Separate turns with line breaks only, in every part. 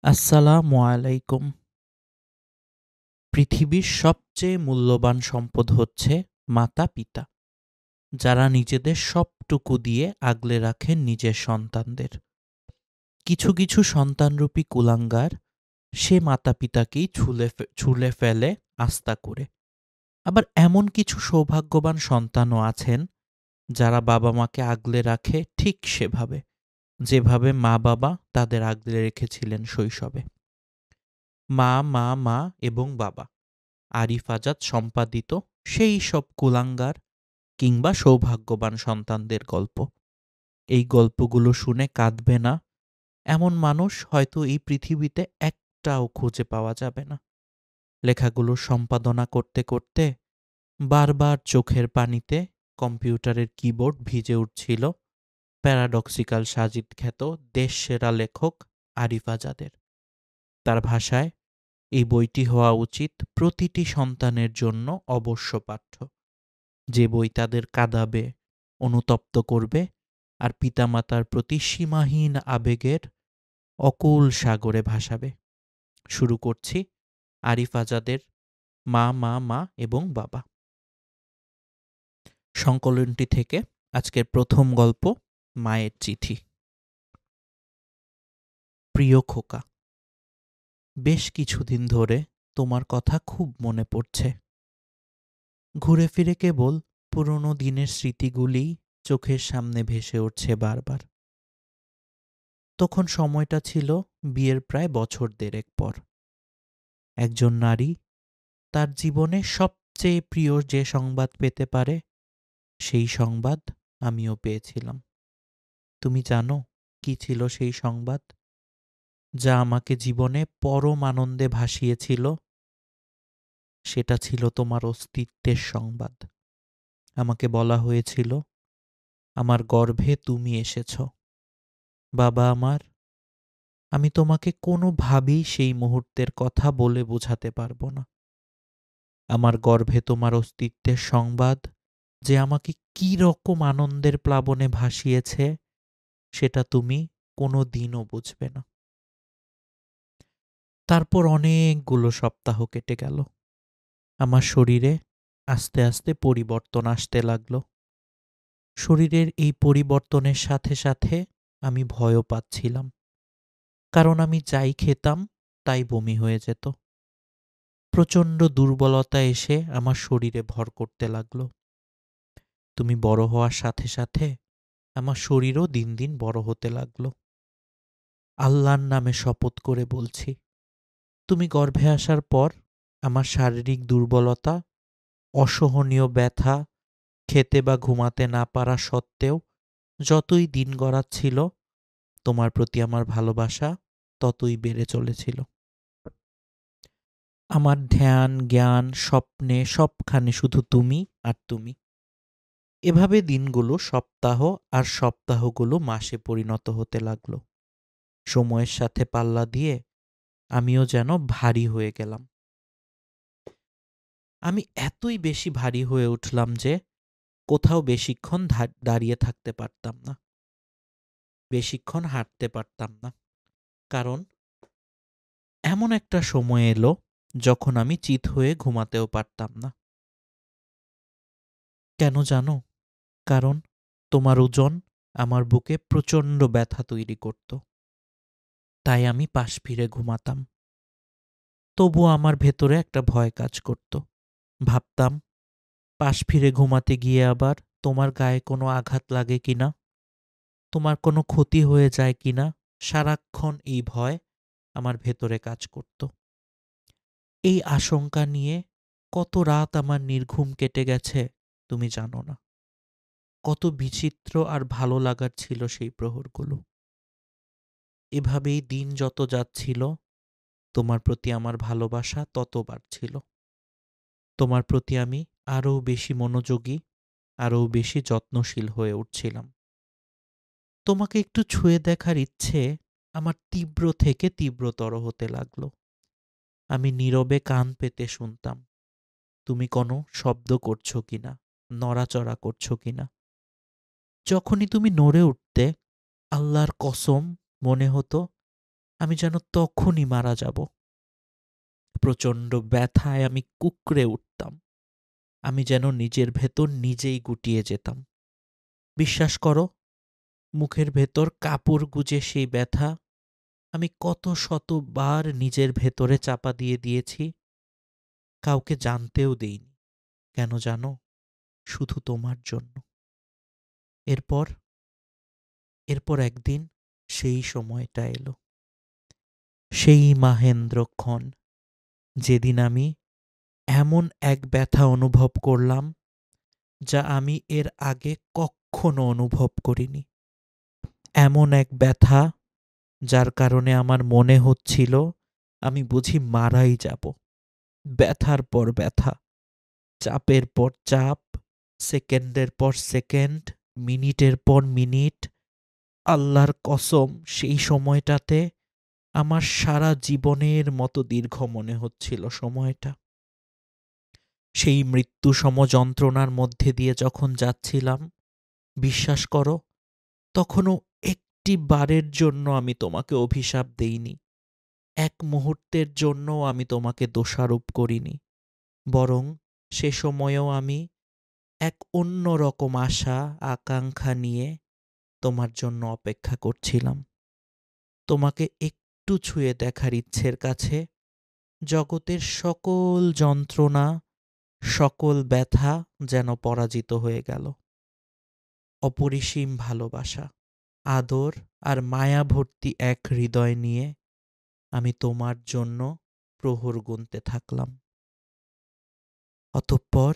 আসসালামু আলাইকুম। পৃথিবীর সবচেয়ে মূল্যবান সম্পদ হচ্ছে মাতা-পিতা, যারা নিজেদের সবটুকু দিয়ে আগলে রাখেন নিজের সন্তানদের। কিছু কিছু সন্তানরূপী কুলাঙ্গার সে মাতা-পিতাকেই ছুঁলে ফেলে আস্থা করে। আবার এমন কিছু সৌভাগ্যবান সন্তানও আছেন যারা বাবা-মাকে আগলে রাখে ঠিক সেভাবে, যেভাবে মা-বাবা তাদের আগলে রেখেছিলেন শৈশবে। মা, মা, মা এবং বাবা আরিফ আজাদ সম্পাদিত সেই সব কুলাঙ্গার কিংবা সৌভাগ্যবান সন্তানদের গল্প। এই গল্পগুলো শুনে কাঁদবে না এমন মানুষ হয়তো এই পৃথিবীতে একটাও খুঁজে পাওয়া যাবে না। লেখাগুলো সম্পাদনা করতে করতে বারবার চোখের পানিতে কম্পিউটারের কিবোর্ড ভিজে উঠছিল প্যারাডক্সিক্যাল সাজিদ খ্যাত দেশসেরা লেখক আরিফ আজাদের। তার ভাষায় এই বইটি হওয়া উচিত প্রতিটি সন্তানের জন্য অবশ্য পাঠ্য, যে বই তাদের কাঁদাবে, অনুতপ্ত করবে আর পিতামাতার প্রতি সীমাহীন আবেগের অকুল সাগরে ভাসাবে। শুরু করছি আরিফ আজাদের মা, মা, মা এবং বাবা সংকলনটি থেকে আজকের প্রথম গল্প, মায়ের চিঠি। প্রিয় খোকা, বেশ কিছুদিন ধরে তোমার কথা খুব মনে পড়ছে। ঘুরে ফিরে কেবল পুরনো দিনের স্মৃতিগুলিই চোখের সামনে ভেসে উঠছে বারবার। তখন সময়টা ছিল বিয়ের প্রায় বছর দেড়েক পর। একজন নারী তার জীবনে সবচেয়ে প্রিয় যে সংবাদ পেতে পারে, সেই সংবাদ আমিও পেয়েছিলাম। তুমি জানো কি ছিল সেই সংবাদ, যা আমাকে জীবনে পরম আনন্দে ভাসিয়েছিল? সেটা ছিল তোমার অস্তিত্বের সংবাদ। আমাকে বলা হয়েছিল, আমার গর্ভে তুমি এসেছ। বাবা আমার, আমি তোমাকে কোনোভাবেই সেই মুহূর্তের কথা বলে বোঝাতে পারবো না। আমার গর্ভে তোমার অস্তিত্বের সংবাদ যে আমাকে কী রকম আনন্দের প্লাবনে ভাসিয়েছে, সেটা তুমি কোনো দিনও বুঝবে না। তারপর অনেকগুলো সপ্তাহ কেটে গেল। আমার শরীরে আস্তে আস্তে পরিবর্তন আসতে লাগলো। শরীরের এই পরিবর্তনের সাথে সাথে আমি ভয়ও পাচ্ছিলাম, কারণ আমি যাই খেতাম তাই বমি হয়ে যেত। প্রচণ্ড দুর্বলতা এসে আমার শরীরে ভর করতে লাগলো। তুমি বড় হওয়ার সাথে সাথে আমার শরীরও দিন দিন বড় হতে লাগলো। আল্লাহর নামে শপথ করে বলছি, তুমি গর্ভে আসার পর আমার শারীরিক দুর্বলতা, অসহনীয় ব্যথা, খেতে বা ঘুমাতে না পারা সত্ত্বেও যতই দিন গড়াচ্ছিল, তোমার প্রতি আমার ভালোবাসা ততই বেড়ে চলেছিল। আমার ধ্যান, জ্ঞান, স্বপ্নে সবখানে শুধু তুমি আর তুমি। এভাবে দিনগুলো সপ্তাহ আর সপ্তাহগুলো মাসে পরিণত হতে লাগলো। সময়ের সাথে পাল্লা দিয়ে আমিও যেন ভারী হয়ে গেলাম। আমি এতই বেশি ভারী হয়ে উঠলাম যে কোথাও বেশিক্ষণ দাঁড়িয়ে থাকতে পারতাম না, বেশিক্ষণ হাঁটতে পারতাম না। কারণ এমন একটা সময় এলো যখন আমি চিত হয়ে ঘুমাতেও পারতাম না। কেন জানো? কারণ তোমার ওজন আমার বুকে প্রচণ্ড ব্যথা তৈরি করত। তাই আমি পাশ ফিরে ঘুমাতাম। তবুও আমার ভেতরে একটা ভয় কাজ করত। ভাবতাম, পাশ ফিরে ঘুমাতে গিয়ে আবার তোমার গায়ে কোনো আঘাত লাগে কিনা, তোমার কোনো ক্ষতি হয়ে যায় কিনা। সারাক্ষণ এই ভয় আমার ভেতরে কাজ করত। এই আশঙ্কা নিয়ে কত রাত আমার নির্ঘুম কেটে গেছে তুমি জানো না। কত বিচিত্র আর ভালো লাগার ছিল সেই প্রহরগুলো। এভাবেই দিন যত যাচ্ছিল, তোমার প্রতি আমার ভালোবাসা তত বাড়ছিল। তোমার প্রতি আমি আরও বেশি মনোযোগী, আরও বেশি যত্নশীল হয়ে উঠছিলাম। তোমাকে একটু ছুঁয়ে দেখার ইচ্ছে আমার তীব্র থেকে তীব্রতর হতে লাগলো। আমি নীরবে কান পেতে শুনতাম তুমি কোনো শব্দ করছো কিনা, নড়াচড়া করছো কিনা। যখনই তুমি নড়ে উঠতে, আল্লাহর কসম মনে হতো আমি যেন তখনই মারা যাব। প্রচণ্ড ব্যথায় আমি কুঁকড়ে উঠতাম। আমি যেন নিজের ভেতর নিজেই গুটিয়ে যেতাম। বিশ্বাস করো, মুখের ভেতর কাপড় গুজে সেই ব্যথা আমি কত শতবার নিজের ভেতরে চাপা দিয়ে দিয়েছি। কাউকে জানতেও দেইনি। কেন জানো? শুধু তোমার জন্য। এরপর এরপর একদিন সেই সময়টা এলো, সেই মাহেন্দ্রক্ষণ, যেদিন আমি এমন এক ব্যথা অনুভব করলাম যা আমি এর আগে কখনো অনুভব করিনি। এমন এক ব্যথা যার কারণে আমার মনে হচ্ছিল আমি বুঝি মারাই যাব। ব্যথার পর ব্যথা, চাপের পর চাপ, সেকেন্ডের পর সেকেন্ড, মিনিটের পর মিনিট। আল্লাহর কসম, সেই সময়টাতে আমার সারা জীবনের মতো দীর্ঘ মনে হচ্ছিল সময়টা। সেই মৃত্যুসম যন্ত্রণার মধ্যে দিয়ে যখন যাচ্ছিলাম, বিশ্বাস করো, তখনও একটি বারের জন্য আমি তোমাকে অভিশাপ দেইনি। এক মুহূর্তের জন্যও আমি তোমাকে দোষারোপ করিনি। বরং সে সময়েও আমি এক অন্য রকম আশা আকাঙ্ক্ষা নিয়ে তোমার জন্য অপেক্ষা করছিলাম। তোমাকে একটু ছুঁয়ে দেখার ইচ্ছের কাছে জগতের সকল যন্ত্রণা, সকল ব্যথা যেন পরাজিত হয়ে গেল। অপরিসীম ভালোবাসা, আদর আর মায়া ভর্তি এক হৃদয় নিয়ে আমি তোমার জন্য প্রহর গুনতে থাকলাম। অতঃপর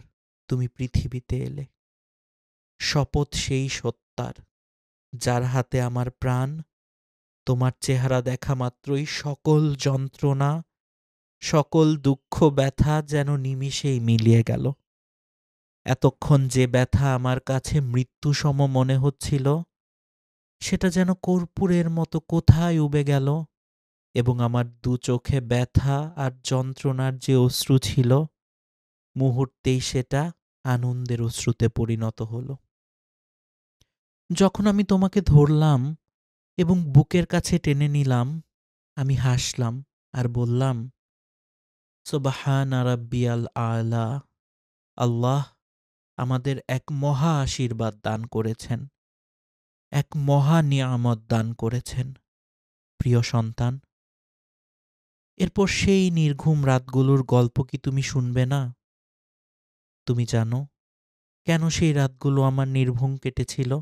তুমি পৃথিবীতে এলে। শপথ সেই সত্তার, যার হাতে আমার প্রাণ। তোমার চেহারা দেখা মাত্রই সকল যন্ত্রণা, সকল দুঃখ ব্যথা যেন নিমিষেই মিলিয়ে গেল। এতক্ষণ যে ব্যথা আমার কাছে মৃত্যুসম মনে হচ্ছিল, সেটা যেন কর্পূরের মতো কোথায় উবে গেল, এবং আমার দু চোখে ব্যথা আর যন্ত্রণার যে অশ্রু ছিল, মুহূর্তেই সেটা আনন্দের অশ্রুতে পরিণত হলো। যখন আমি তোমাকে ধরলাম এবং বুকের কাছে টেনে নিলাম, আমি হাসলাম আর বললাম, সুবহানা রাব্বিয়াল আলা। আল্লাহ আমাদের এক মহা আশীর্বাদ দান করেছেন, এক মহা নিয়ামত দান করেছেন, প্রিয় সন্তান। এরপর সেই নির্ঘুম রাতগুলোর গল্প কি তুমি শুনবে না? তুমি জানো কেন সেই রাতগুলো আমার নির্ঘুম কেটেছিল?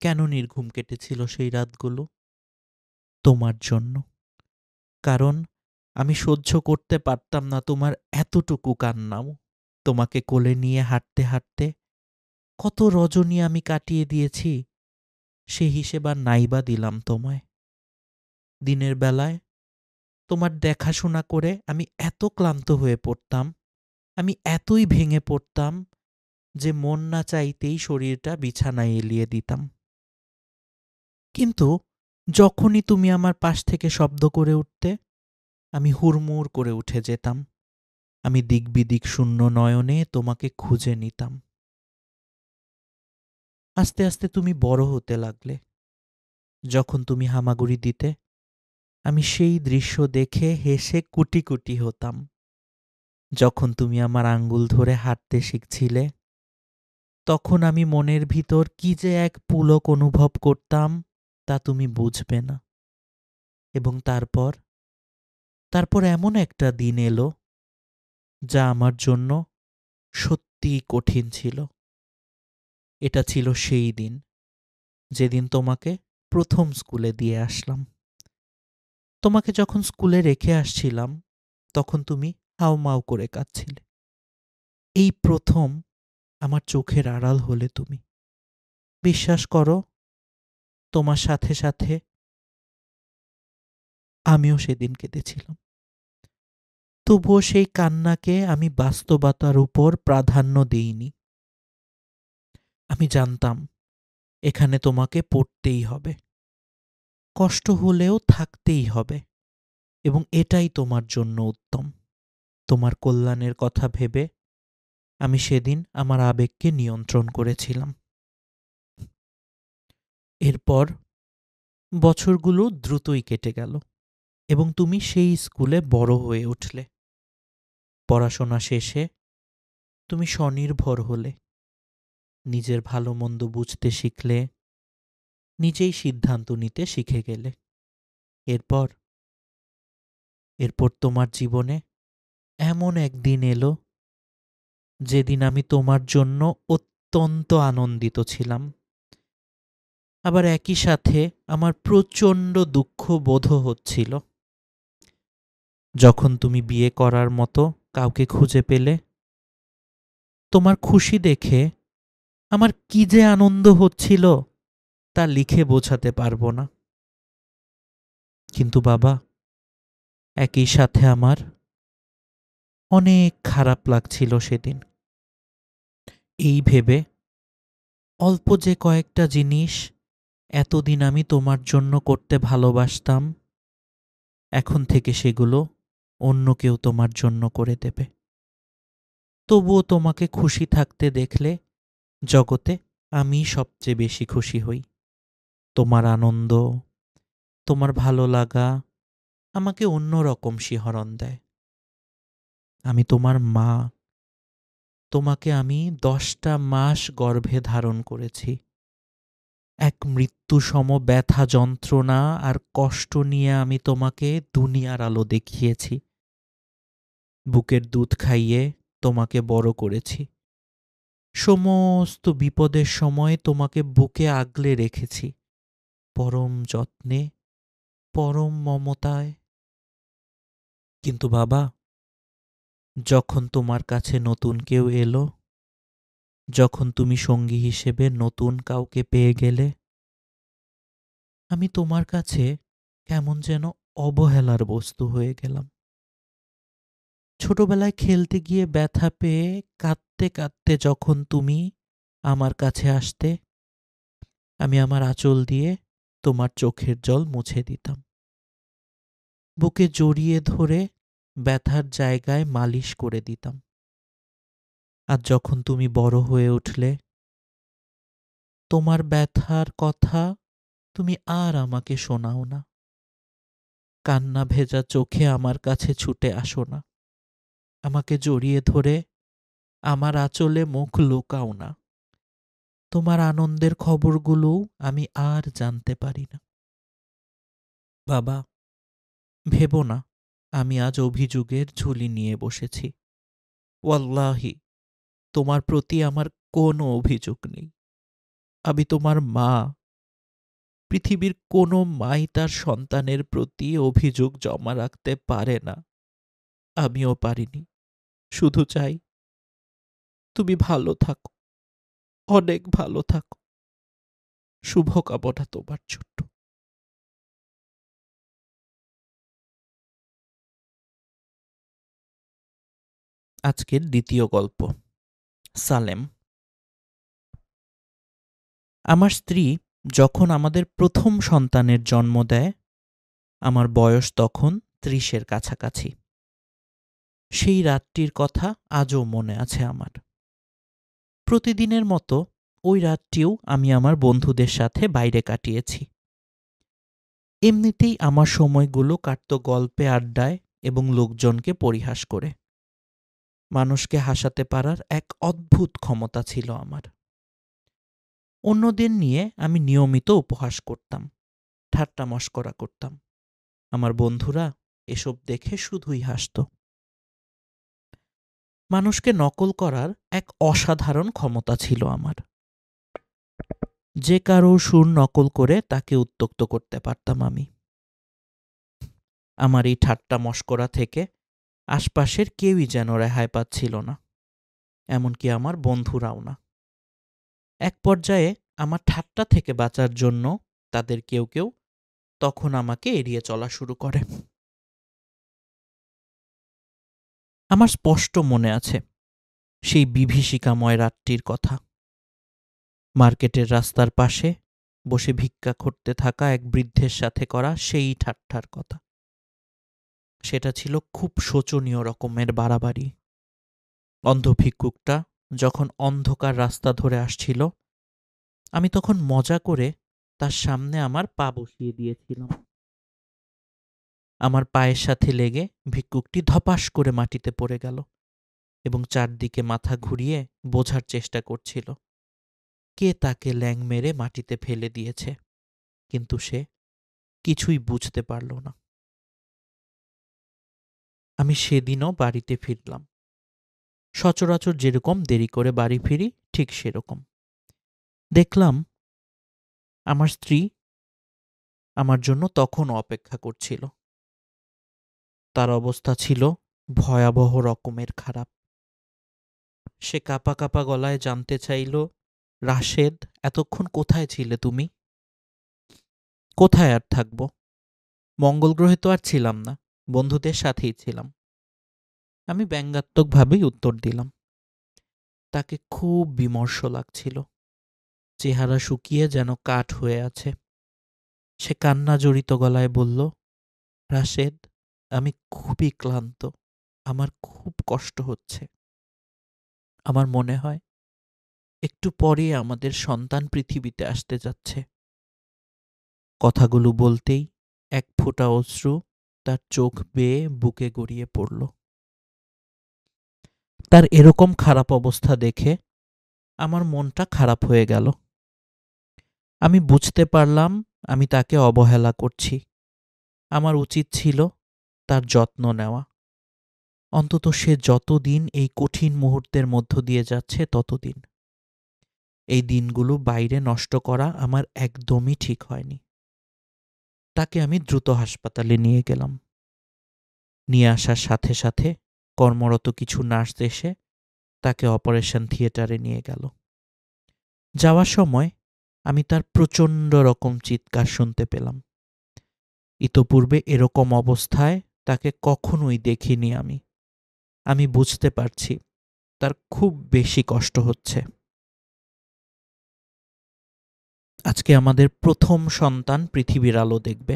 কেন নির্ঘুম কেটেছিল সেই রাতগুলো? তোমার জন্য। কারণ আমি সহ্য করতে পারতাম না তোমার এতটুকু কান্নাও। তোমাকে কোলে নিয়ে হাঁটতে হাঁটতে কত রজনী আমি কাটিয়ে দিয়েছি, সে হিসেব আর নাইবা দিলাম তোমায়। দিনের বেলায় তোমার দেখাশোনা করে আমি এত ক্লান্ত হয়ে পড়তাম, আমি এতই ভেঙে পড়তাম যে মন না চাইতেই শরীরটা বিছানায় এলিয়ে দিতাম। কিন্তু যখনই তুমি আমার পাশ থেকে শব্দ করে উঠতে, আমি হুড়মুড় করে উঠে যেতাম। আমি দিকবিদিক শূন্য নয়নে তোমাকে খুঁজে নিতাম। আস্তে আস্তে তুমি বড় হতে লাগলে। যখন তুমি হামাগুড়ি দিতে, আমি সেই দৃশ্য দেখে হেসে কুটি কুটি হতাম। যখন তুমি আমার আঙ্গুল ধরে হাঁটতে শিখছিলে, তখন আমি মনের ভিতর কি যে এক পুলক অনুভব করতাম তা তুমি বুঝবে না। এবং তারপর এমন একটা দিন এলো যা আমার জন্য সত্যিই কঠিন ছিল। এটা ছিল সেই দিন যেদিন তোমাকে প্রথম স্কুলে দিয়ে আসলাম। তোমাকে যখন স্কুলে রেখে আসছিলাম, তখন তুমি হাউমাউ করে কাঁদছিলে। এই প্রথম আমার চোখের আড়াল হলে তুমি। বিশ্বাস করো, তোমার সাথে সাথে আমিও সেদিন কেঁদেছিলাম। তবুও সেই কান্নাকে আমি বাস্তবতার উপর প্রাধান্য দিইনি। আমি জানতাম এখানে তোমাকে পড়তেই হবে, কষ্ট হলেও থাকতেই হবে, এবং এটাই তোমার জন্য উত্তম। তোমার কল্যাণের কথা ভেবে আমি সেদিন আমার আবেগকে নিয়ন্ত্রণ করেছিলাম। এরপর বছরগুলো দ্রুতই কেটে গেল এবং তুমি সেই স্কুলে বড় হয়ে উঠলে। পড়াশোনা শেষে তুমি স্বনির্ভর হলে, নিজের ভালো মন্দ বুঝতে শিখলে, নিজেই সিদ্ধান্ত নিতে শিখে গেলে। এরপর এরপর তোমার জীবনে এমন একদিন এলো যেদিন আমি তোমার জন্য অত্যন্ত আনন্দিত ছিলাম, আবার একই সাথে আমার প্রচণ্ড দুঃখ বোধও হচ্ছিল। যখন তুমি বিয়ে করার মতো কাউকে খুঁজে পেলে, তোমার খুশি দেখে আমার কি যে আনন্দ হচ্ছিল তা লিখে বোঝাতে পারবো না। কিন্তু বাবা, একই সাথে আমার অনেক খারাপ লাগছিল সেদিন, এই ভেবে অল্প যে কয়েকটা জিনিস এতদিন আমি তোমার জন্য করতে ভালোবাসতাম, এখন থেকে সেগুলো অন্য কেউ তোমার জন্য করে দেবে। তবুও তোমাকে খুশি থাকতে দেখলে জগতে আমি সবচেয়ে বেশি খুশি হই। তোমার আনন্দ, তোমার ভালো লাগা আমাকে অন্যরকম শিহরণ দেয়। আমি তোমার মা, তোমাকে আমি 10টা মাস গর্ভে ধারণ করেছি। এক মৃত্যুসম ব্যথা যন্ত্রণা আর কষ্ট নিয়ে আমি তোমাকে দুনিয়ার আলো দেখিয়েছি। বুকের দুধ খাইয়ে তোমাকে বড় করেছি। সমস্ত বিপদের সময় তোমাকে বুকে আগলে রেখেছি, পরম যত্নে, পরম মমতায়। কিন্তু বাবা, যখন তোমার কাছে নতুন কেউ এলো, যখন তুমি সঙ্গী হিসেবে নতুন কাউকে পেয়ে গেলে, আমি তোমার কাছে কেমন যেন অবহেলার বস্তু হয়ে গেলাম। ছোটবেলায় খেলতে গিয়ে ব্যথা পেয়ে কাঁদতে কাঁদতে যখন তুমি আমার কাছে আসতে, আমি আমার আঁচল দিয়ে তোমার চোখের জল মুছে দিতাম। বুকে জড়িয়ে ধরে ব্যথার জায়গায় মালিশ করে দিতাম। আর যখন তুমি বড় হয়ে উঠলে, তোমার ব্যথার কথা তুমি আর আমাকে শোনাও না। কান্না ভেজা চোখে আমার কাছে ছুটে আসো না। আমাকে জড়িয়ে ধরে আমার আঁচলে মুখ লুকাও না। তোমার আনন্দের খবরগুলোও আমি আর জানতে পারি না। বাবা, ভেবো না আমি আজ অভিযোগের ঝুলি নিয়ে বসেছি। ওয়াল্লাহি, তোমার প্রতি আমার কোনো অভিযোগ নেই। আমি তোমার মা। পৃথিবীর কোনো মাই তার সন্তানের প্রতি অভিযোগ জমা রাখতে পারে না। আমিও পারিনি। শুধু চাই তুমি ভালো থাকো, অনেক ভালো থাকো। শুভকামনা তোমার জন্য। আজকের দ্বিতীয় গল্প, সালেম। আমার স্ত্রী যখন আমাদের প্রথম সন্তানের জন্ম দেয়, আমার বয়স তখন 30-এর কাছাকাছি। সেই রাতটির কথা আজও মনে আছে আমার। প্রতিদিনের মতো ওই রাতটিও আমি আমার বন্ধুদের সাথে বাইরে কাটিয়েছি। এমনিতেই আমার সময়গুলো কাটত গল্পে, আড্ডায় এবং লোকজনকে পরিহাস করে। মানুষকে হাসাতে পারার এক অদ্ভুত ক্ষমতা ছিল আমার। অন্যদের নিয়ে আমি নিয়মিত উপহাস করতাম, ঠাট্টা মশকরা করতাম। আমার বন্ধুরা এসব দেখে শুধুই হাসত। মানুষকে নকল করার এক অসাধারণ ক্ষমতা ছিল আমার। যে কারো সুর নকল করে তাকে উত্ত্যক্ত করতে পারতাম আমি। আমার এই ঠাট্টা মশকরা থেকে আশপাশের কেউই যেন রেহাই পাচ্ছিল না, এমনকি আমার বন্ধুরাও না। এক পর্যায়ে আমার ঠাট্টা থেকে বাঁচার জন্য তাদের কেউ কেউ তখন আমাকে এড়িয়ে চলা শুরু করে। আমার স্পষ্ট মনে আছে সেই বিভীষিকাময় রাতটির কথা। মার্কেটের রাস্তার পাশে বসে ভিক্ষা করতে থাকা এক বৃদ্ধের সাথে করা সেই ঠাট্টার কথা। সেটা ছিল খুব শোচনীয় রকমের বাড়াবাড়ি। অন্ধ ভিক্ষুকটা যখন অন্ধকার রাস্তা ধরে আসছিল, আমি তখন মজা করে তার সামনে আমার পা বসিয়ে দিয়েছিলাম। আমার পায়ের সাথে লেগে ভিক্ষুকটি ধপাস করে মাটিতে পড়ে গেল এবং চারদিকে মাথা ঘুরিয়ে বোঝার চেষ্টা করছিল কে তাকে ল্যাং মেরে মাটিতে ফেলে দিয়েছে, কিন্তু সে কিছুই বুঝতে পারল না। আমি সেদিনও বাড়িতে ফিরলাম। সচরাচর যেরকম দেরি করে বাড়ি ফিরি ঠিক সেরকম। দেখলাম আমার স্ত্রী আমার জন্য তখনও অপেক্ষা করছিল। তার অবস্থা ছিল ভয়াবহ রকমের খারাপ। সে কাঁপা কাঁপা গলায় জানতে চাইল, রাশেদ, এতক্ষণ কোথায় ছিলে তুমি? কোথায় আর থাকব? মঙ্গল গ্রহে তো আর ছিলাম না, বন্ধুদের সাথেই ছিলাম। আমি ব্যঙ্গাত্মকভাবেই উত্তর দিলাম। তাকে খুব বিমর্ষ লাগছিল। চেহারা শুকিয়ে যেন কাঠ হয়ে আছে। সে কান্না জড়িত গলায় বলল, রাশেদ, আমি খুবই ক্লান্ত, আমার খুব কষ্ট হচ্ছে। আমার মনে হয় একটু পরে আমাদের সন্তান পৃথিবীতে আসতে যাচ্ছে। কথাগুলো বলতেই এক ফোঁটা অশ্রু তার চোখ বেয়ে বুকে গড়িয়ে পড়ল। তার এরকম খারাপ অবস্থা দেখে আমার মনটা খারাপ হয়ে গেল। আমি বুঝতে পারলাম আমি তাকে অবহেলা করছি। আমার উচিত ছিল তার যত্ন নেওয়া। অন্তত সে যতদিন এই কঠিন মুহূর্তের মধ্য দিয়ে যাচ্ছে ততদিন। এই দিনগুলো বাইরে নষ্ট করা আমার একদমই ঠিক হয়নি। তাকে আমি দ্রুত হাসপাতালে নিয়ে গেলাম। নিয়ে আসার সাথে সাথে কর্মরত কিছু নার্স এসে তাকে অপারেশন থিয়েটারে নিয়ে গেল। যাওয়ার সময় আমি তার প্রচণ্ড রকম চিৎকার শুনতে পেলাম। ইতপূর্বে এরকম অবস্থায় তাকে কখনোই দেখিনি আমি। আমি বুঝতে পারছি তার খুব বেশি কষ্ট হচ্ছে। আজকে আমাদের প্রথম সন্তান পৃথিবীর আলো দেখবে।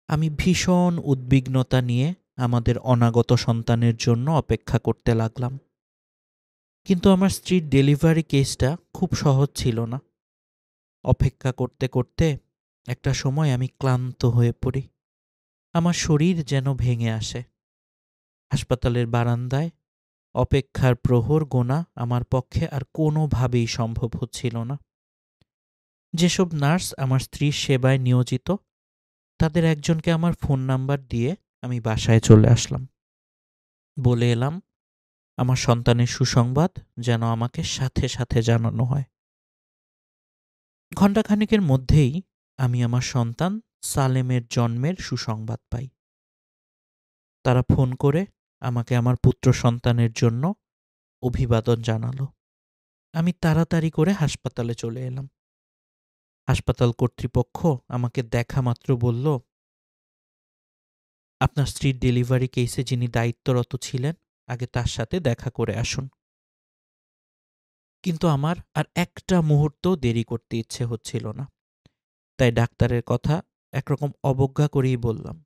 আমি ভীষণ উদ্বিগ্নতা নিয়ে আমাদের অনাগত সন্তানের জন্য অপেক্ষা করতে লাগলাম। কিন্তু আমার স্ত্রীর ডেলিভারি কেসটা খুব সহজ ছিল না। অপেক্ষা করতে করতে একটা সময় আমি ক্লান্ত হয়ে পড়ি। আমার শরীর যেন ভেঙে আসে। হাসপাতালের বারান্দায় অপেক্ষার প্রহর গোনা আমার পক্ষে আর কোনোভাবেই সম্ভব হচ্ছিল না। যেসব নার্স আমার স্ত্রীর সেবায় নিয়োজিত, তাদের একজনকে আমার ফোন নাম্বার দিয়ে আমি বাসায় চলে আসলাম। বলে এলাম আমার সন্তানের সুসংবাদ যেন আমাকে সাথে সাথে জানানো হয়। ঘণ্টাখানেকের মধ্যেই আমি আমার সন্তান সালেমের জন্মের সুসংবাদ পাই। তারা ফোন করে আমাকে আমার পুত্র সন্তানের জন্য অভিবাদন জানালো। আমি তাড়াতাড়ি করে হাসপাতালে চলে এলাম। হাসপাতাল কর্তৃপক্ষ আমাকে দেখা মাত্র বলল, আপনার স্ত্রীর ডেলিভারি কেসে যিনি দায়িত্বরত ছিলেন, আগে তার সাথে দেখা করে আসুন। কিন্তু আমার আর একটা মুহূর্ত দেরি করতে ইচ্ছে হচ্ছিল না। তাই ডাক্তারের কথা একরকম অবজ্ঞা করেই বললাম,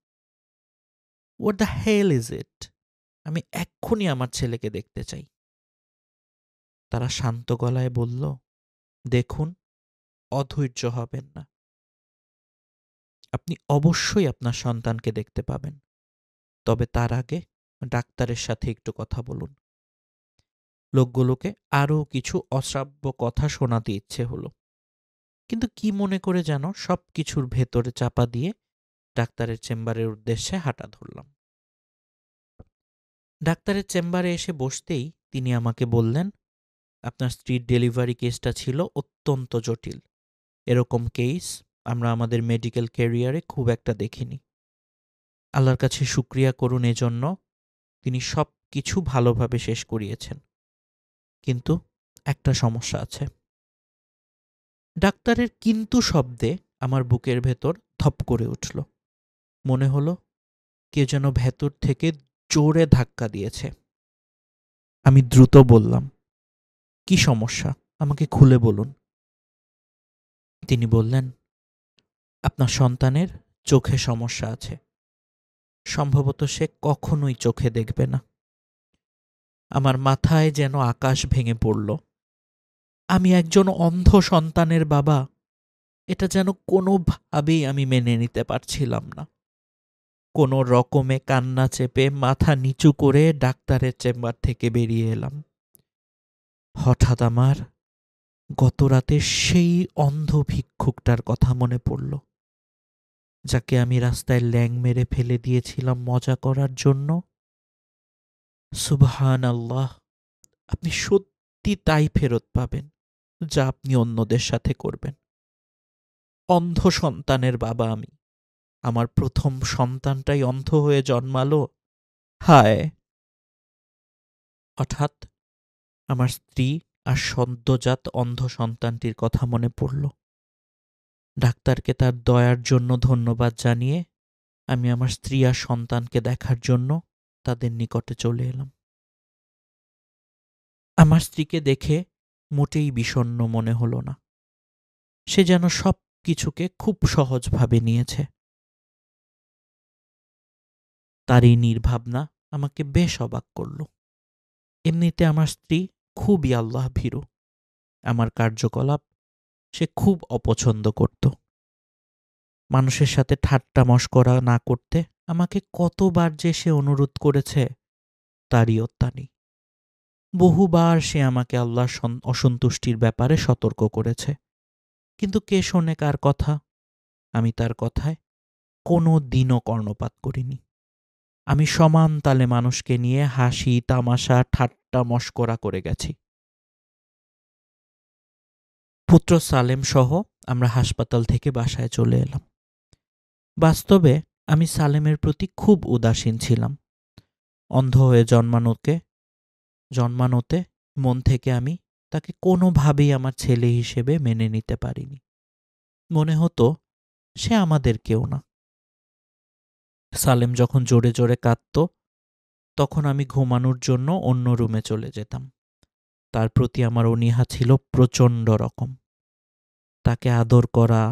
what the hell is it? আমি এক্ষুনি আমার ছেলেকে দেখতে চাই। তারা শান্ত গলায় বলল, দেখুন, অধৈর্য হবেন না। আপনি অবশ্যই আপনার সন্তানকে দেখতে পাবেন। তবে তার আগে ডাক্তারের সাথে একটু কথা বলুন। লোকগুলোকে আরও কিছু অশ্রাব্য কথা শোনাতে ইচ্ছে হলো, কিন্তু কি মনে করে যেন সব কিছুর ভেতরে চাপা দিয়ে ডাক্তারের চেম্বারের উদ্দেশ্যে হাঁটা ধরলাম। ডাক্তারের চেম্বারে এসে বসতেই তিনি আমাকে বললেন, আপনার স্ত্রীর ডেলিভারি কেসটা ছিল অত্যন্ত জটিল। এরকম কেস আমরা আমাদের মেডিকেল ক্যারিয়ারে খুব একটা দেখিনি। আল্লাহর কাছে শুকরিয়া করুন এজন্য, তিনি সব কিছু ভালোভাবে শেষ করিয়েছেন। কিন্তু একটা সমস্যা আছে। ডাক্তারের কিন্তু শব্দে আমার বুকের ভেতর ধপ করে উঠল। মনে হলো কেউ যেন ভেতর থেকে জোরে ধাক্কা দিয়েছে। আমি দ্রুত বললাম, কি সমস্যা, আমাকে খুলে বলুন। তিনি বললেন, আপনার সন্তানের চোখে সমস্যা আছে। সম্ভবত সে কখনোই চোখে দেখবে না। আমার মাথায় যেন আকাশ ভেঙে পড়ল। আমি একজন অন্ধ সন্তানের বাবা। এটা যেন কোনোভাবেই আমি মেনে নিতে পারছিলাম না। কোনো রকমে কান্না চেপে মাথা নিচু করে ডাক্তারের চেম্বার থেকে বেরিয়ে এলাম। হঠাৎ আমার গতরাতে সেই অন্ধ ভিক্ষুকটার কথা মনে পড়ল, যাকে আমি রাস্তায় ল্যাং মেরে ফেলে দিয়েছিলাম মজা করার জন্য। সুবহান আল্লাহ, আপনি সত্যি তাই ফেরত পাবেন যা আপনি অন্যদের সাথে করবেন। অন্ধ সন্তানের বাবা আমি। আমার প্রথম সন্তানটাই অন্ধ হয়ে জন্মালো। হায়! হঠাৎ আমার স্ত্রী আর সদ্যজাত অন্ধ সন্তানটির কথা মনে পড়ল। ডাক্তারকে তার দয়ার জন্য ধন্যবাদ জানিয়ে আমি আমার স্ত্রী আর সন্তানকে দেখার জন্য তাদের নিকটে চলে এলাম। আমার স্ত্রীকে দেখে মোটেই বিষণ্ণ মনে হলো না। সে যেন সব কিছুকে খুব সহজভাবে নিয়েছে। তার এই নির্ভাবনা আমাকে বেশ অবাক করল। এমনিতে আমার স্ত্রী খুবই আল্লাহ ভীরু। আমার কার্যকলাপ সে খুব অপছন্দ করত। মানুষের সাথে ঠাট্টা মশকরা না করতে আমাকে কতবার যে সে অনুরোধ করেছে তারই অত্যা নেই। বহুবার সে আমাকে আল্লাহর অসন্তুষ্টির ব্যাপারে সতর্ক করেছে, কিন্তু কে শোনে কার কথা? আমি তার কথায় কোনো দিনও কর্ণপাত করিনি। আমি সমান তালে মানুষকে নিয়ে হাসি তামাশা ঠাট্টা মশকরা করে গেছি। পুত্র সালেম সহ আমরা হাসপাতাল থেকে বাসায় চলে এলাম। বাস্তবে আমি সালেমের প্রতি খুব উদাসীন ছিলাম। অন্ধ হয়ে জন্মানোতে মন থেকে আমি তাকে কোনোভাবেই আমার ছেলে হিসেবে মেনে নিতে পারিনি। মনে হতো সে আমাদের কেউ না। সালেম যখন জোরে জোরে কাঁদত, তখন আমি ঘুমানোর জন্য অন্য রুমে চলে যেতাম। তার প্রতি আমার অনীহা ছিল প্রচণ্ড রকম। তাকে আদর করা,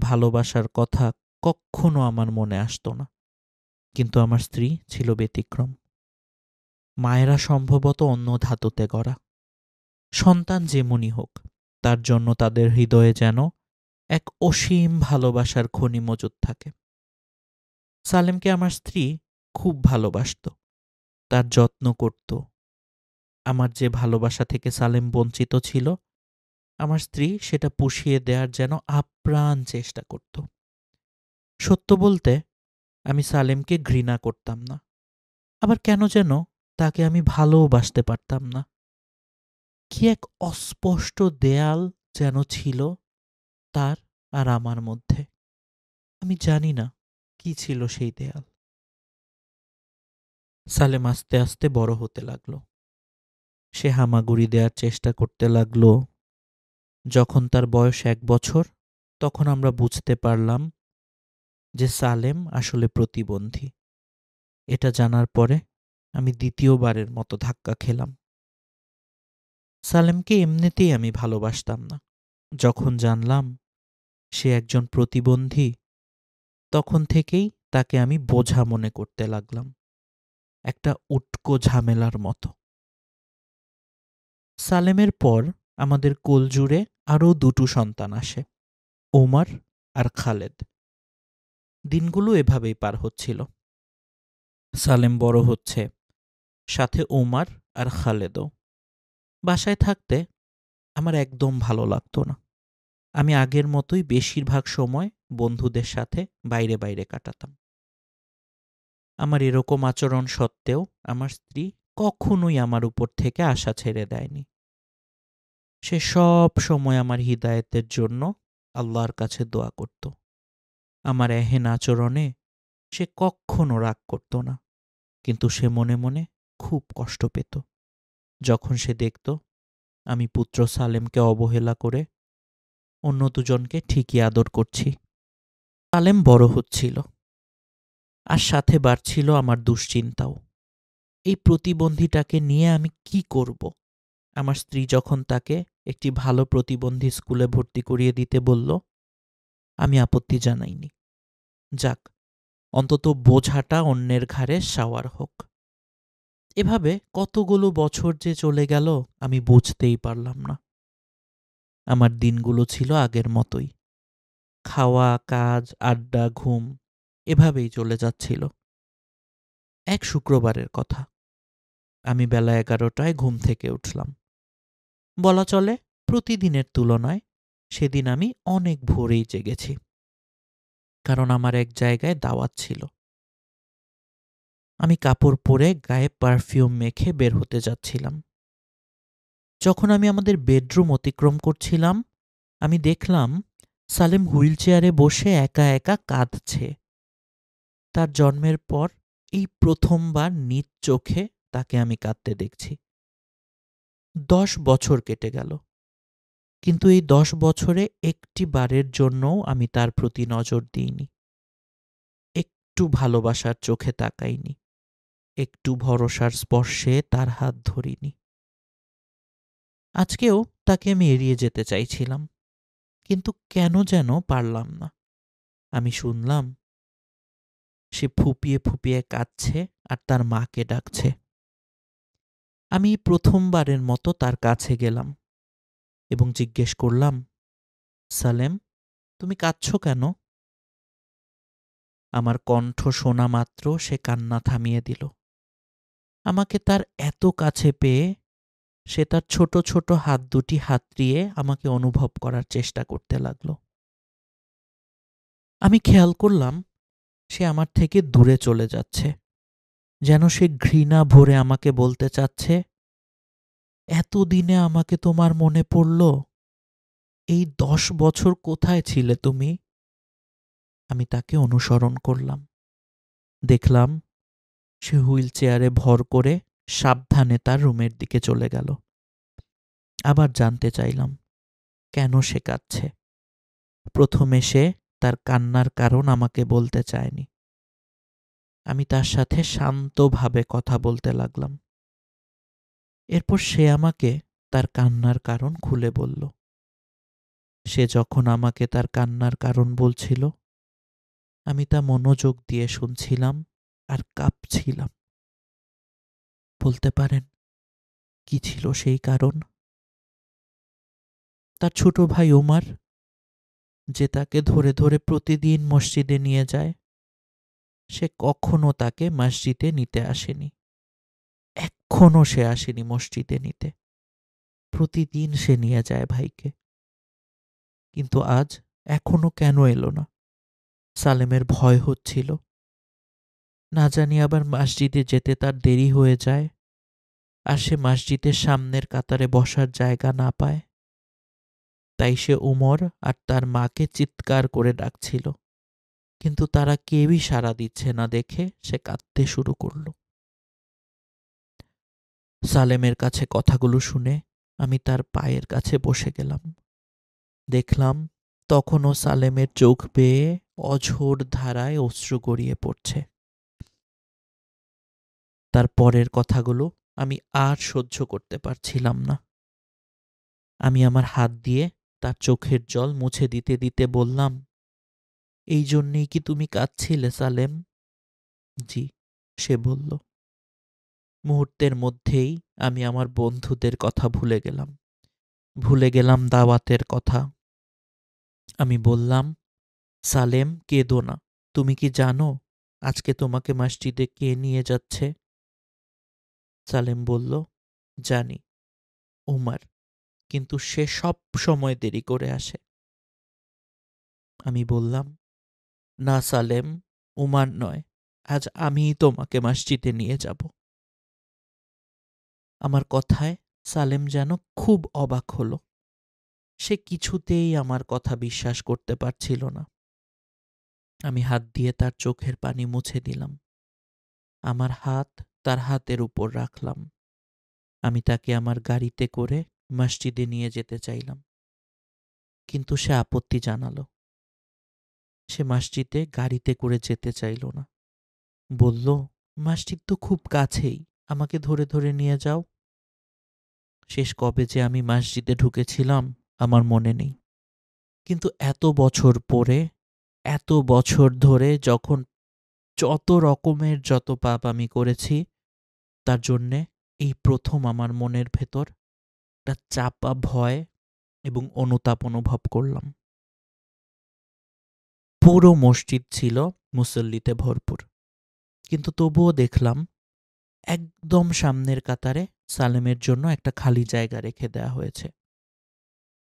ভালোবাসার কথা কক্ষনো আমার মনে আসতো না। কিন্তু আমার স্ত্রী ছিল ব্যতিক্রম। মায়েরা সম্ভবত অন্য ধাতুতে গড়া। সন্তান যেমনই হোক, তার জন্য তাদের হৃদয়ে যেন এক অসীম ভালোবাসার খনি মজুদ থাকে। সালেমকে আমার স্ত্রী খুব ভালোবাসত, তার যত্ন করত। আমার যে ভালোবাসা থেকে সালেম বঞ্চিত ছিল, আমার স্ত্রী সেটা পুষিয়ে দেওয়ার যেন আপ্রাণ চেষ্টা করত। সত্য বলতে আমি সালেমকে ঘৃণা করতাম না, আবার কেন যেন তাকে আমি ভালোবাসতে পারতাম না। কি এক অস্পষ্ট দেয়াল যেন ছিল তার আর আমার মধ্যে। আমি জানি না কি ছিল সেই দেয়াল। সালেম আস্তে আস্তে বড় হতে লাগলো। সে হামাগুড়ি দেওয়ার চেষ্টা করতে লাগলো। যখন তার বয়স 1 বছর, তখন আমরা বুঝতে পারলাম যে সালেম আসলে প্রতিবন্ধী। এটা জানার পরে আমি দ্বিতীয়বারের মতো ধাক্কা খেলাম। সালেমকে এমনিতেই আমি ভালোবাসতাম না। যখন জানলাম সে একজন প্রতিবন্ধী, তখন থেকেই তাকে আমি বোঝা মনে করতে লাগলাম, একটা উটকো ঝামেলার মতো। সালেমের পর আমাদের কোলজুড়ে আরও 2টো সন্তান আসে, ওমর আর খালেদ। দিনগুলো এভাবেই পার হচ্ছিল। সালেম বড় হচ্ছে, সাথে ওমর আর খালেদও। বাসায় থাকতে আমার একদম ভালো লাগতো না। আমি আগের মতোই বেশিরভাগ সময় বন্ধুদের সাথে বাইরে বাইরে কাটাতাম। আমার এরকম আচরণ সত্ত্বেও আমার স্ত্রী কখনোই আমার উপর থেকে আশা ছেড়ে দেয়নি। সে সব সময় আমার হিদায়েতের জন্য আল্লাহর কাছে দোয়া করত। আমার এহেন আচরণে সে কখনো রাগ করত না, কিন্তু সে মনে মনে খুব কষ্ট পেত যখন সে দেখত আমি পুত্র সালেমকে অবহেলা করে অন্য দুজনকে ঠিকই আদর করছি। সালেম বড় হচ্ছিল, আর সাথে বাড়ছিল আমার দুশ্চিন্তাও। এই প্রতিবন্ধীটাকে নিয়ে আমি কি করব? আমার স্ত্রী যখন তাকে একটি ভালো প্রতিবন্ধী স্কুলে ভর্তি করিয়ে দিতে বলল, আমি আপত্তি জানাইনি। যাক, অন্তত বোঝাটা অন্যের ঘাড়ে সাওয়ার হোক। এভাবে কতগুলো বছর যে চলে গেল আমি বুঝতেই পারলাম না। আমার দিনগুলো ছিল আগের মতোই। খাওয়া, কাজ, আড্ডা, ঘুম এভাবেই চলে যাচ্ছিল। এক শুক্রবারের কথা। আমি বেলা 11টায় ঘুম থেকে উঠলাম। বলা চলে প্রতিদিনের তুলনায় সেদিন আমি অনেক ভোরেই জেগেছি, কারণ আমার এক জায়গায় দাওয়াত ছিল। আমি কাপড় পরে গায়ে পারফিউম মেখে বের হতে যাচ্ছিলাম। যখন আমি আমাদের বেডরুম অতিক্রম করছিলাম, আমি দেখলাম সালেম হুইল চেয়ারে বসে একা একা কাঁদছে। তার জন্মের পর এই প্রথমবার নিজ চোখে তাকে আমি কাঁদতে দেখছি। 10 বছর কেটে গেল, কিন্তু এই 10 বছরে একটি বারের জন্যও আমি তার প্রতি নজর দিইনি, একটু ভালোবাসার চোখে তাকাইনি, একটু ভরসার স্পর্শে তার হাত ধরিনি। আজকেও তাকে আমি এড়িয়ে যেতে চাইছিলাম, কিন্তু কেন যেন পারলাম না। আমি শুনলাম সে ফুপিয়ে ফুপিয়ে কাঁদছে আর তার মাকে ডাকছে। আমি প্রথমবারের মতো তার কাছে গেলাম এবং জিজ্ঞেস করলাম, সালেম, তুমি কাঁদছো কেন? আমার কণ্ঠ শোনা মাত্র সে কান্না থামিয়ে দিল। আমাকে তার এত কাছে পেয়ে সে তার ছোট ছোট হাত দুটি হাতড়িয়ে আমাকে অনুভব করার চেষ্টা করতে লাগলো। আমি খেয়াল করলাম সে আমার থেকে দূরে চলে যাচ্ছে, যেন সে ঘৃণা ভরে আমাকে বলতে চাচ্ছে, এতদিনে আমাকে তোমার মনে পড়ল? এই 10 বছর কোথায় ছিলে তুমি? আমি তাকে অনুসরণ করলাম। দেখলাম সে হুইল চেয়ারে ভর করে সাবধানে তার রুমের দিকে চলে গেল। আবার জানতে চাইলাম কেন সে কাঁদছে। প্রথমে সে তার কান্নার কারণ আমাকে বলতে চায়নি। আমি তার সাথে শান্তভাবে কথা বলতে লাগলাম। এরপর সে আমাকে তার কান্নার কারণ খুলে বলল। সে যখন আমাকে তার কান্নার কারণ বলছিল, আমি তা মনোযোগ দিয়ে শুনছিলাম আর কাঁপছিলাম। বলতে পারেন কি ছিল সেই কারণ? তার ছোট ভাই ওমর, যে তাকে ধরে ধরে প্রতিদিন মসজিদে নিয়ে যায়, সে কখনো তাকে মসজিদে নিতে আসেনি। এখনো সে আসেনি মসজিদে নিতে। প্রতিদিন সে নিয়ে যায় ভাইকে, কিন্তু আজ এখনো কেন এলো না? সালেমের ভয় হচ্ছিল, না জানি আবার মসজিদে যেতে তার দেরি হয়ে যায় আর সে মসজিদের সামনের কাতারে বসার জায়গা না পায়। তাই সে উমর আর তার মাকে চিৎকার করে ডাকছিল, কিন্তু তারা কেউই সাড়া দিচ্ছে না দেখে সে কাঁদতে শুরু করল। সালেমের কাছে কথাগুলো শুনে আমি তার পায়ের কাছে বসে গেলাম। দেখলাম তখনও সালেমের চোখ বেয়ে অঝোর ধারায় অশ্রু গড়িয়ে পড়ছে। তার পরের কথাগুলো আমি আর সহ্য করতে পারছিলাম না। আমি আমার হাত দিয়ে তার চোখের জল মুছে দিতে দিতে বললাম, এই জন্যেই কি তুমি কাঁদছিলে সালেম? জি, সে বলল। মুহূর্তের মধ্যেই আমি আমার বন্ধুদের কথা ভুলে গেলাম, ভুলে গেলাম দাওয়াতের কথা। আমি বললাম, সালেম, কেঁদো না। তুমি কি জানো আজকে তোমাকে মসজিদে কে নিয়ে যাচ্ছে? সালেম বলল, জানি, উমার, কিন্তু সে সব সময় দেরি করে আসে। আমি বললাম, না সালেম, উমার নয়, আজ আমিই তোমাকে মসজিদে নিয়ে যাব। আমার কথায় সালেম যেন খুব অবাক হলো। সে কিছুতেই আমার কথা বিশ্বাস করতে পারছিল না। আমি হাত দিয়ে তার চোখের পানি মুছে দিলাম। আমার হাত তার হাতের উপর রাখলাম। আমি তাকে আমার গাড়িতে করে মসজিদে নিয়ে যেতে চাইলাম, কিন্তু সে আপত্তি জানালো। সে মসজিদে গাড়িতে করে যেতে চাইল না। বলল, মসজিদ তো খুব কাছেই, আমাকে ধরে ধরে নিয়ে যাও। শেষ কবে যে আমি মসজিদে ঢুকেছিলাম আমার মনে নেই, কিন্তু এত বছর পরে, এত বছর ধরে যখন যত রকমের যত পাপ আমি করেছি, তার জন্যে এই প্রথম আমার মনের ভেতর একটা চাপা ভয় এবং অনুতাপ অনুভব করলাম। পুরো মসজিদ ছিল মুসল্লিতে ভরপুর, কিন্তু তবুও দেখলাম একদম সামনের কাতারে সালেমের জন্য একটা খালি জায়গা রেখে দেয়া হয়েছে।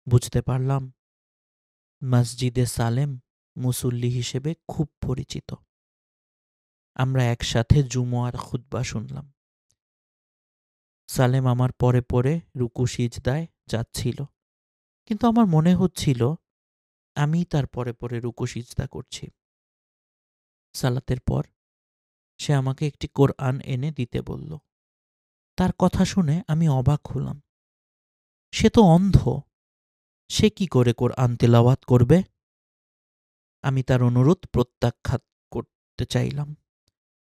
বুঝতে পারলাম মসজিদে সালেম মুসল্লি হিসেবে খুব পরিচিত। আমরা একসাথে জুমুয়ার খুতবা শুনলাম। সালেম আমার পরে পরে রুকু সিজদায় যাচ্ছিল, কিন্তু আমার মনে হচ্ছিল আমি তার পরে পরে রুকু সিজদা করছি। সালাতের পর সে আমাকে একটি কোরআন এনে দিতে বলল। তার কথা শুনে আমি অবাক হলাম। সে তো অন্ধ, সে কি করে কোরআন তেলাওয়াত করবে? আমি তার অনুরোধ প্রত্যাখ্যাত করতে চাইলাম,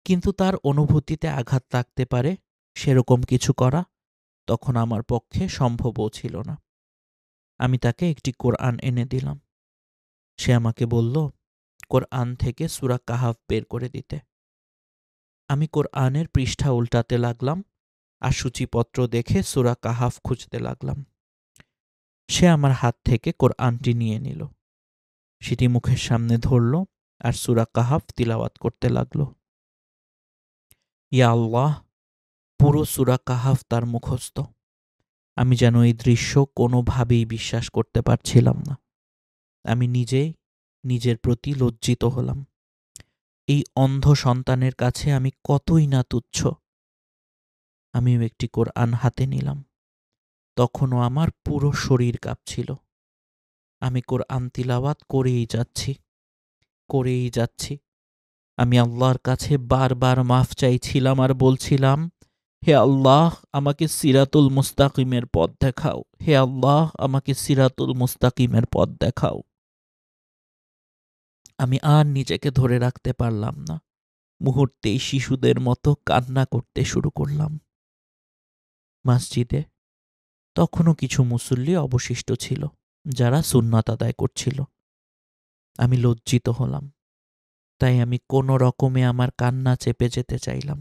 কিন্তু তার অনুভূতিতে আঘাত লাগতে পারে সেরকম কিছু করা তখন আমার পক্ষে সম্ভবও ছিল না। আমি তাকে একটি কোরআন এনে দিলাম। সে আমাকে বলল কোরআন থেকে সূরা কাহাফ বের করে দিতে। আমি কোরআনের পৃষ্ঠা উল্টাতে লাগলাম আর সূচিপত্র দেখে সূরা কাহাফ খুঁজতে লাগলাম। সে আমার হাত থেকে কোরআনটি নিয়ে নিল, সেটি মুখের সামনে ধরল আর সূরা কাহাফ তিলাওয়াত করতে লাগল। ইয়া আল্লাহ, পুরো সূরা কাহাফ তার মুখস্থ। আমি যেন এই দৃশ্য কোনোভাবেই বিশ্বাস করতে পারছিলাম না। আমি নিজেই নিজের প্রতি লজ্জিত হলাম। এই অন্ধ সন্তানের কাছে আমি কতই না তুচ্ছ। আমিও একটি কোরআন হাতে নিলাম। তখনও আমার পুরো শরীর কাঁপছিল। আমি কোরআন তিলাওয়াত করেই যাচ্ছি। আমি আল্লাহর কাছে বারবার মাফ চাইছিলাম আর বলছিলাম, হে আল্লাহ, আমাকে সিরাতুল মুস্তাকিমের পথ দেখাও। হে আল্লাহ, আমাকে সিরাতুল মুস্তাকিমের পথ দেখাও। আমি আর নিজেকে ধরে রাখতে পারলাম না। মুহূর্তেই শিশুদের মতো কান্না করতে শুরু করলাম। মসজিদে তখনও কিছু মুসল্লি অবশিষ্ট ছিল, যারা সুন্নাত আদায় করছিল। আমি লজ্জিত হলাম, তাই আমি কোনো রকমে আমার কান্না চেপে যেতে চাইলাম।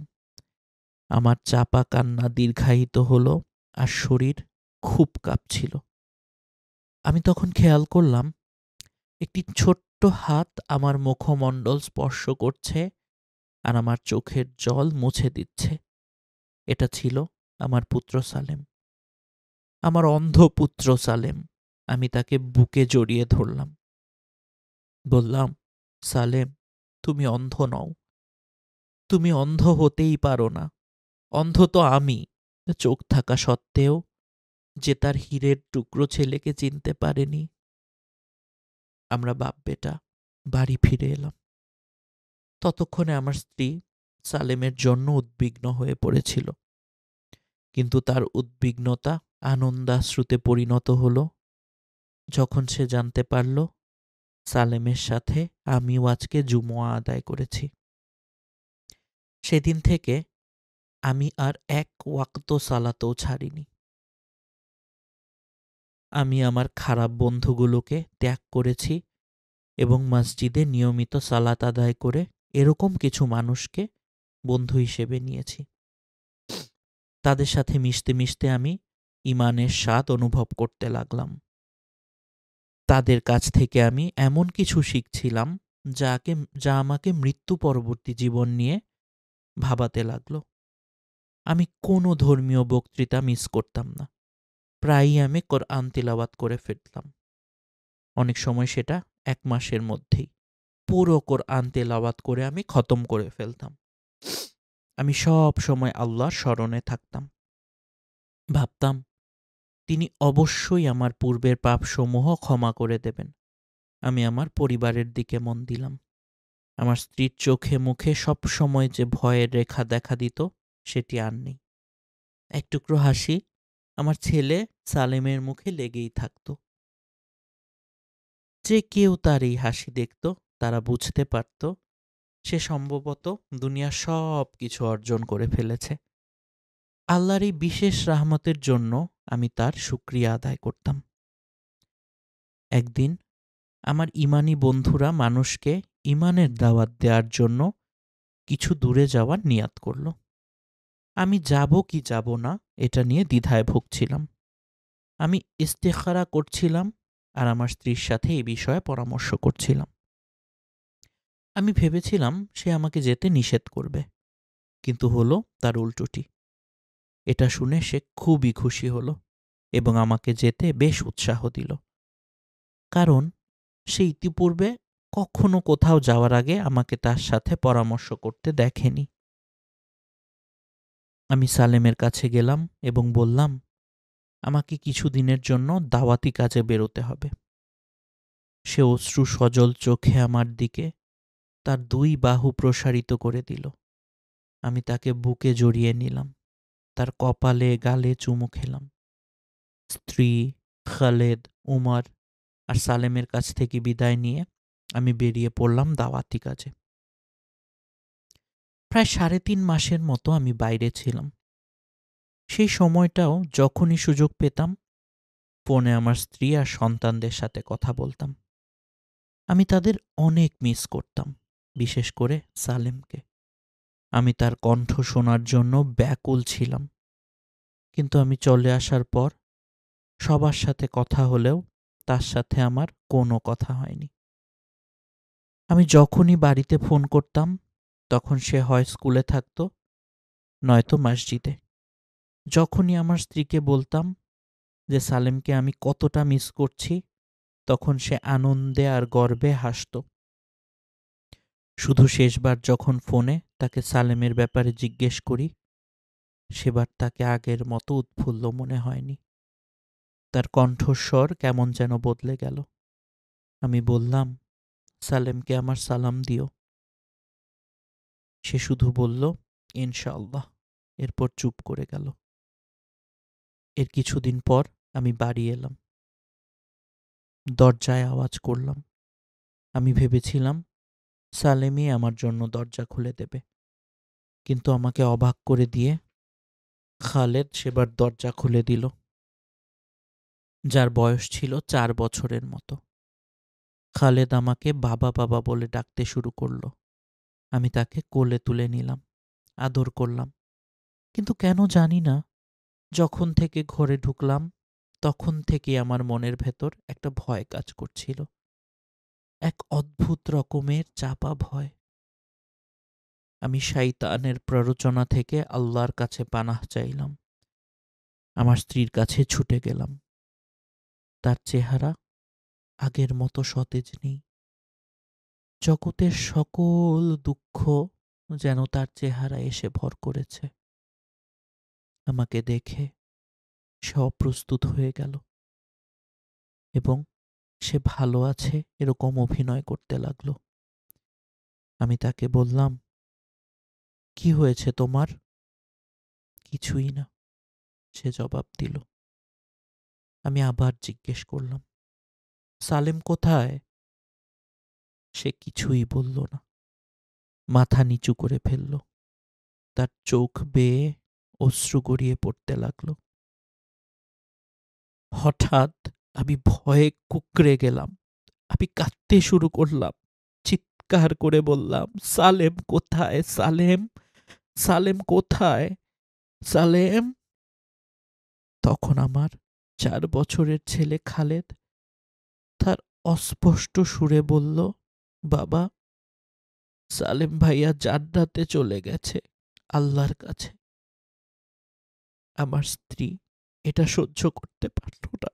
আমার চাপা কান্না দীর্ঘায়িত হলো আর শরীর খুব কাঁপছিল। আমি তখন খেয়াল করলাম একটি ছোট্ট হাত আমার মুখমণ্ডল স্পর্শ করছে আর আমার চোখের জল মুছে দিচ্ছে। এটা ছিল আমার পুত্র সালেম, আমার অন্ধ পুত্র সালেম। আমি তাকে বুকে জড়িয়ে ধরলাম। বললাম, সালেম, তুমি অন্ধ নও। তুমি অন্ধ হতেই পারো না। অন্ধ তো আমি, চোখ থাকা সত্ত্বেও, যে তার হীরের টুকরো ছেলেকে চিনতে পারেনি। আমরা বাপ বেটা বাড়ি ফিরে এলাম। ততক্ষণে আমার স্ত্রী সালেমের জন্য উদ্বিগ্ন হয়ে পড়েছিল, কিন্তু তার উদ্বিগ্নতা আনন্দাশ্রুতে পরিণত হলো যখন সে জানতে পারল সালেমের সাথে আমিও আজকে জুমুয়া আদায় করেছি। সেদিন থেকে আমি আর এক ওয়াক্ত সালাতও ছাড়িনি। আমি আমার খারাপ বন্ধুগুলোকে ত্যাগ করেছি এবং মসজিদে নিয়মিত সালাত আদায় করে এরকম কিছু মানুষকে বন্ধু হিসেবে নিয়েছি। তাদের সাথে মিশতে মিশতে আমি ঈমানের স্বাদ অনুভব করতে লাগলাম। তাদের কাছ থেকে আমি এমন কিছু শিখছিলাম যা আমাকে মৃত্যু পরবর্তী জীবন নিয়ে ভাবাতে লাগলো। আমি কোনো ধর্মীয় বক্তৃতা মিস করতাম না। প্রায়ই আমি কোরআন তিলাওয়াত করে ফেলতাম। অনেক সময় সেটা 1 মাসের মধ্যেই পুরো কোরআন তেলাওয়াত করে আমি খতম করে ফেলতাম। আমি সব সময় আল্লাহর স্মরণে থাকতাম। ভাবতাম তিনি অবশ্যই আমার পূর্বের পাপসমূহ ক্ষমা করে দেবেন। আমি আমার পরিবারের দিকে মন দিলাম। আমার স্ত্রীর চোখে মুখে সব সময় যে ভয়ের রেখা দেখা দিত, সেটি আর নেই। এক টুকরো হাসি আমার ছেলে সালেমের মুখে লেগেই থাকত। যে কেউ তার এই হাসি দেখত, তারা বুঝতে পারত সে সম্ভবত দুনিয়ার সব কিছু অর্জন করে ফেলেছে। আল্লাহর এই বিশেষ রাহমতের জন্য আমি তার শুকরিয়া আদায় করতাম। একদিন আমার ঈমানি বন্ধুরা মানুষকে ঈমানের দাওয়াত দেওয়ার জন্য কিছু দূরে যাওয়ার নিয়াত করল। আমি যাব কি যাব না এটা নিয়ে দ্বিধায় ভুগছিলাম। আমি ইস্তেখারা করছিলাম আর আমার স্ত্রীর সাথে এই বিষয়ে পরামর্শ করছিলাম। আমি ভেবেছিলাম সে আমাকে যেতে নিষেধ করবে, কিন্তু হলো তার উল্টোটি। এটা শুনে সে খুবই খুশি হলো এবং আমাকে যেতে বেশ উৎসাহ দিল, কারণ সে ইতিপূর্বে কখনো কোথাও যাওয়ার আগে আমাকে তার সাথে পরামর্শ করতে দেখেনি। আমি সালেমের কাছে গেলাম এবং বললাম, আমাকে কিছুদিনের জন্য দাওয়াতি কাজে বেরোতে হবে। সে অশ্রু সজল চোখে আমার দিকে তার 2 বাহু প্রসারিত করে দিল। আমি তাকে বুকে জড়িয়ে নিলাম, তার কপালে গালে চুমু খেলাম। স্ত্রী, খালেদ, উমর আর সালেমের কাছ থেকে বিদায় নিয়ে আমি বেরিয়ে পড়লাম দাওয়াতি কাজে। প্রায় 3.5 মাসের মতো আমি বাইরে ছিলাম। সেই সময়টাও যখনই সুযোগ পেতাম ফোনে আমার স্ত্রী আর সন্তানদের সাথে কথা বলতাম। আমি তাদের অনেক মিস করতাম, বিশেষ করে সালেমকে। আমি তার কণ্ঠ শোনার জন্য ব্যাকুল ছিলাম। কিন্তু আমি চলে আসার পর সবার সাথে কথা হলেও তার সাথে আমার কোনো কথা হয়নি। আমি যখনই বাড়িতে ফোন করতাম তখন সে হয় স্কুলে থাকতো, নয়তো মসজিদে। যখনই আমার স্ত্রীকে বলতাম যে সালেমকে আমি কতটা মিস করছি, তখন সে আনন্দে আর গর্বে হাসত। শুধু শেষবার যখন ফোনে তাকে সালেমের ব্যাপারে জিজ্ঞেস করি, সেবার তাকে আগের মতো উৎফুল্ল মনে হয়নি। তার কণ্ঠস্বর কেমন যেন বদলে গেল। আমি বললাম, সালেমকে আমার সালাম দিও। সে শুধু বলল, ইনশাআল্লাহ, এরপর চুপ করে গেল। এর কিছুদিন পর আমি বাড়ি এলাম। দরজায় আওয়াজ করলাম। আমি ভেবেছিলাম সালেমই আমার জন্য দরজা খুলে দেবে, কিন্তু আমাকে অবাক করে দিয়ে খালেদ সেবার দরজা খুলে দিল, যার বয়স ছিল 4 বছরের মতো। খালেদ আমাকে বাবা বাবা বলে ডাকতে শুরু করলো। আমি তাকে কোলে তুলে নিলাম, আদর করলাম। কিন্তু কেন জানি না, যখন থেকে ঘরে ঢুকলাম তখন থেকে আমার মনের ভেতর একটা ভয় কাজ করছিল, এক অদ্ভুত রকমের চাপা ভয়। আমি শয়তানের প্ররোচনা থেকে আল্লাহর কাছে পানাহ চাইলাম। আমার স্ত্রীর কাছে ছুটে গেলাম। তার চেহারা আগের মতো সতেজ নেই। জগতের সকল দুঃখ যেন তার চেহারায় এসে ভর করেছে। আমাকে দেখে সে অপ্রস্তুত হয়ে গেল এবং সে ভালো আছে এরকম অভিনয় করতে লাগলো। আমি তাকে বললাম, কি হয়েছে তোমার? কিছুই না, সে জবাব দিল। আমি আবার জিজ্ঞেস করলাম, সালেম কোথায়? সে কিছুই বলল না, মাথা নিচু করে ফেলল। তার চোখ বেয়ে অশ্রু গড়িয়ে পড়তে লাগলো। হঠাৎ আমি ভয়ে কুঁকড়ে গেলাম। আমি কাঁদতে শুরু করলাম, চিৎকার করে বললাম, সালেম কোথায়? সালেম, সালেম কোথায়? সালেম! তখন আমার 4 বছরের ছেলে খালেদ তার অস্পষ্ট সুরে বলল, বাবা, সালেম ভাইয়া জান্নাতে চলে গেছে, আল্লাহর কাছে। আমার স্ত্রী এটা সহ্য করতে পারল না।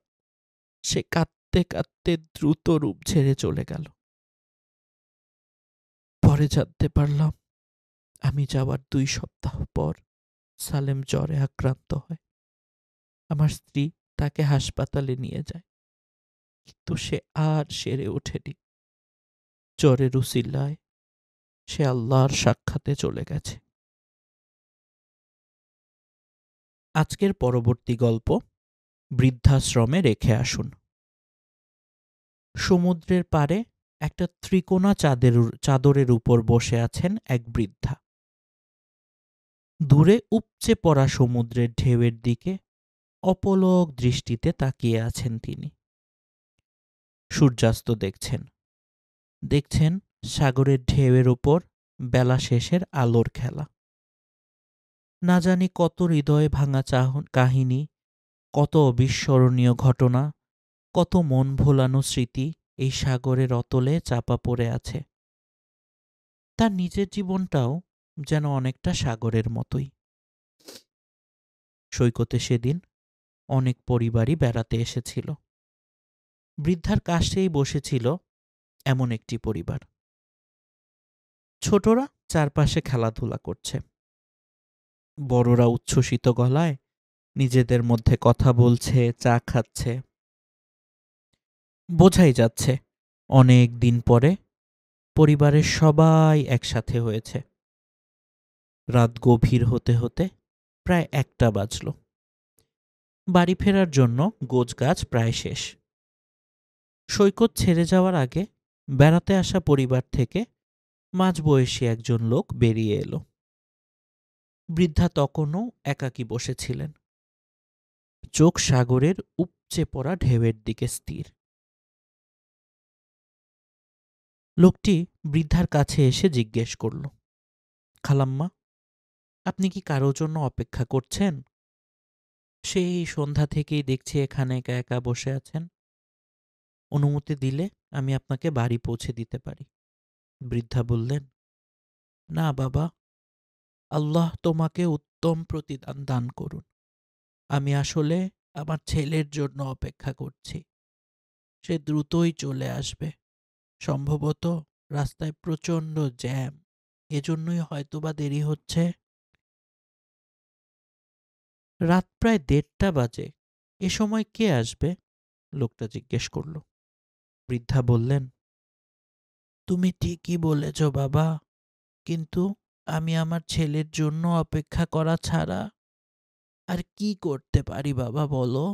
সে কাঁদতে কাঁদতে দ্রুত রূপ ছেড়ে চলে গেল। পরে জানতে পারলাম আমি যাওয়ার 2 সপ্তাহ পর সালেম জ্বরে আক্রান্ত হয়। আমার স্ত্রী তাকে হাসপাতালে নিয়ে যায়, কিন্তু সে আর সেরে ওঠেনি। জ্বরের উসিলায় সে আল্লাহর সাক্ষাতে চলে গেছে। আজকের পরবর্তী গল্প, বৃদ্ধাশ্রমে রেখে আসুন। সমুদ্রের পাড়ে একটা ত্রিকোণা চাদরের উপর বসে আছেন এক বৃদ্ধা। দূরে উপচে পড়া সমুদ্রের ঢেউয়ের দিকে অপলক দৃষ্টিতে তাকিয়ে আছেন তিনি। সূর্যাস্ত দেখছেন, দেখছেন সাগরের ঢেউয়ের ওপর বেলা শেষের আলোর খেলা। না জানি কত হৃদয় ভাঙা কাহিনী, কত অবিস্মরণীয় ঘটনা, কত মন ভোলানো স্মৃতি এই সাগরের অতলে চাপা পড়ে আছে। তার নিজের জীবনটাও যেন অনেকটা সাগরের মতোই। সৈকতে সেদিন অনেক পরিবারই বেড়াতে এসেছিল। বৃদ্ধার কাছেই বসেছিল এমন একটি পরিবার। ছোটরা চারপাশে খেলাধুলা করছে, বড়রা উচ্ছ্বসিত গলায় নিজেদের মধ্যে কথা বলছে, চা খাচ্ছে। বোঝাই যাচ্ছে অনেক দিন পরে পরিবারের সবাই একসাথে হয়েছে। রাত গভীর হতে হতে প্রায় 1টা বাজল। বাড়ি ফেরার জন্য গোছগাছ প্রায় শেষ। সৈকত ছেড়ে যাওয়ার আগে বেড়াতে আসা পরিবার থেকে মাঝবয়সী একজন লোক বেরিয়ে এলো। বৃদ্ধা তখনও একাকী বসেছিলেন, চোখ সাগরের উপচে পড়া ঢেউয়ের দিকে স্থির। লোকটি বৃদ্ধার কাছে এসে জিজ্ঞেস করল, খালাম্মা, আপনি কি কারো জন্য অপেক্ষা করছেন? সেই সন্ধ্যা থেকেই দেখছি এখানে একা একা বসে আছেন। অনুমতি দিলে আমি আপনাকে বাড়ি পৌঁছে দিতে পারি। বৃদ্ধা বললেন, না বাবা, আল্লাহ তোমাকে উত্তম প্রতিদান দান করুন। আমি আসলে আমার ছেলের জন্য অপেক্ষা করছি। সে দ্রুতই চলে আসবে। সম্ভবত রাস্তায় প্রচণ্ড জ্যাম, এজন্যই হয়তোবা দেরি হচ্ছে। রাত প্রায় 1:30 বাজে। এ সময় কে আসবে? লোকটা জিজ্ঞেস করল। বৃদ্ধা বললেন, তুমি ঠিকই বলেছ বাবা, কিন্তু আমি আমার ছেলের জন্য অপেক্ষা করা ছাড়া আর কি করতে পারি বাবা বলো?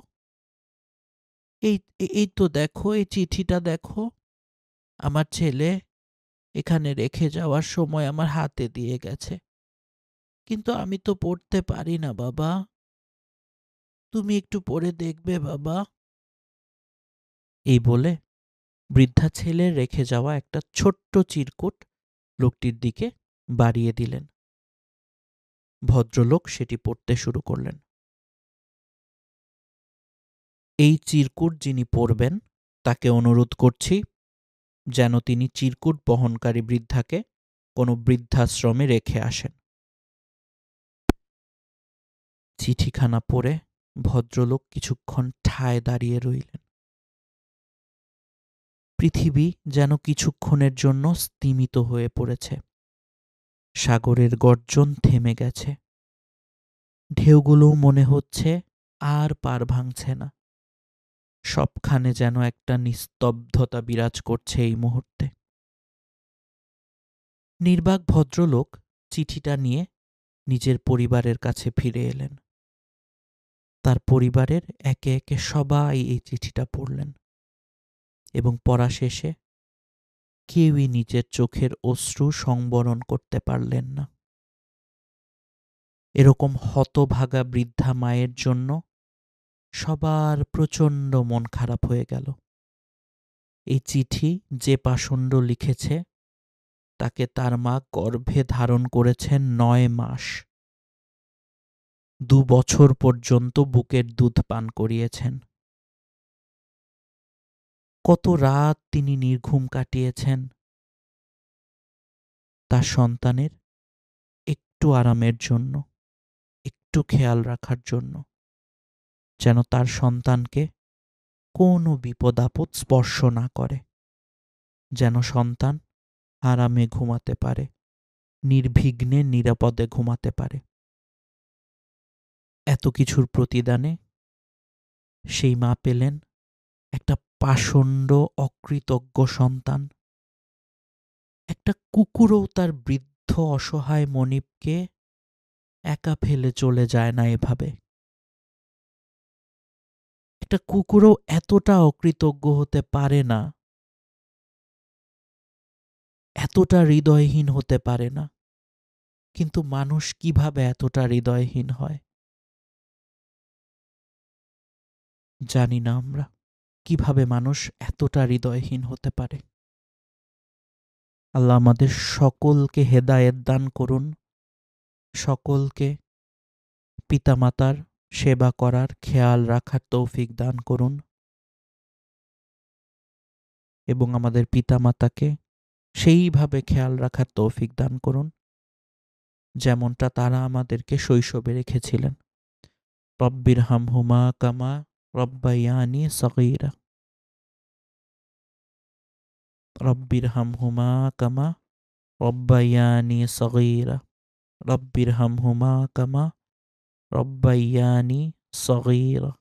এই এই তো দেখো, এই চিঠিটা দেখো। আমার ছেলে এখানে রেখে যাওয়ার সময় আমার হাতে দিয়ে গেছে, কিন্তু আমি তো পড়তে পারি না বাবা। তুমি একটু পড়ে দেখবে বাবা। এই বলে বৃদ্ধা ছেলের রেখে যাওয়া একটা ছোট্ট চিরকুট লোকটির দিকে বাড়িয়ে দিলেন। ভদ্রলোক সেটি পড়তে শুরু করলেন। এই চিরকুট যিনি পড়বেন তাকে অনুরোধ করছি যেন তিনি চিরকুট বহনকারী বৃদ্ধাকে কোনো বৃদ্ধাশ্রমে রেখে আসেন। চিঠিখানা পড়ে ভদ্রলোক কিছুক্ষণ ঠায় দাঁড়িয়ে রইলেন। পৃথিবী যেন কিছুক্ষণের জন্য স্তিমিত হয়ে পড়েছে। সাগরের গর্জন থেমে গেছে। ঢেউগুলোও মনে হচ্ছে আর পার ভাঙছে না। সবখানে যেন একটা নিস্তব্ধতা বিরাজ করছে এই মুহূর্তে। নির্বাক ভদ্রলোক চিঠিটা নিয়ে নিজের পরিবারের কাছে ফিরে এলেন। তার পরিবারের একে একে সবাই এই চিঠিটা পড়লেন এবং পড়া শেষে কেউই নিজের চোখের অশ্রু সংবরণ করতে পারলেন না। এরকম হতভাগা বৃদ্ধা মায়ের জন্য সবার প্রচণ্ড মন খারাপ হয়ে গেল। এই চিঠি যে পাষণ্ড লিখেছে তাকে তার মা গর্ভে ধারণ করেছেন 9 মাস। 2 বছর পর্যন্ত বুকের দুধ পান করিয়েছেন। কত রাত তিনি নির্ঘুম কাটিয়েছেন তার সন্তানের একটু আরামের জন্য, একটু খেয়াল রাখার জন্য, যেন তার সন্তানকে কোনো বিপদ আপদ স্পর্শ না করে, যেন সন্তান আরামে ঘুমাতে পারে, নির্বিঘ্নে নিরাপদে ঘুমাতে পারে। এত কিছুর প্রতিদানে সেই মা পেলেন একটা পাষণ্ড অকৃতজ্ঞ সন্তান। একটা কুকুরও তার বৃদ্ধ অসহায় মনিবকে একা ফেলে চলে যায় না এভাবে। একটা কুকুরও এতটা অকৃতজ্ঞ হতে পারে না, এতটা হৃদয়হীন হতে পারে না। কিন্তু মানুষ কিভাবে এতটা হৃদয়হীন হয় জানি না আমরা। কিভাবে মানুষ এতটা হৃদয়হীন হতে পারে। আল্লাহ আমাদের সকলকে হেদায়েত দান করুন, সকলকে পিতামাতার সেবা করার খেয়াল রাখার তৌফিক দান করুন এবং আমাদের পিতামাতাকে সেইভাবে খেয়াল রাখার তৌফিক দান করুন যেমনটা তারা আমাদেরকে শৈশবে রেখেছিলেন। রব্বির হামহুমা কামা রব্বায়ানি সগীরা। রব্বির হামহুমা কামা রব্বায়ানি সগীরা। রব্বির হামহুমা কামা রব্বায়ানি সগীরা।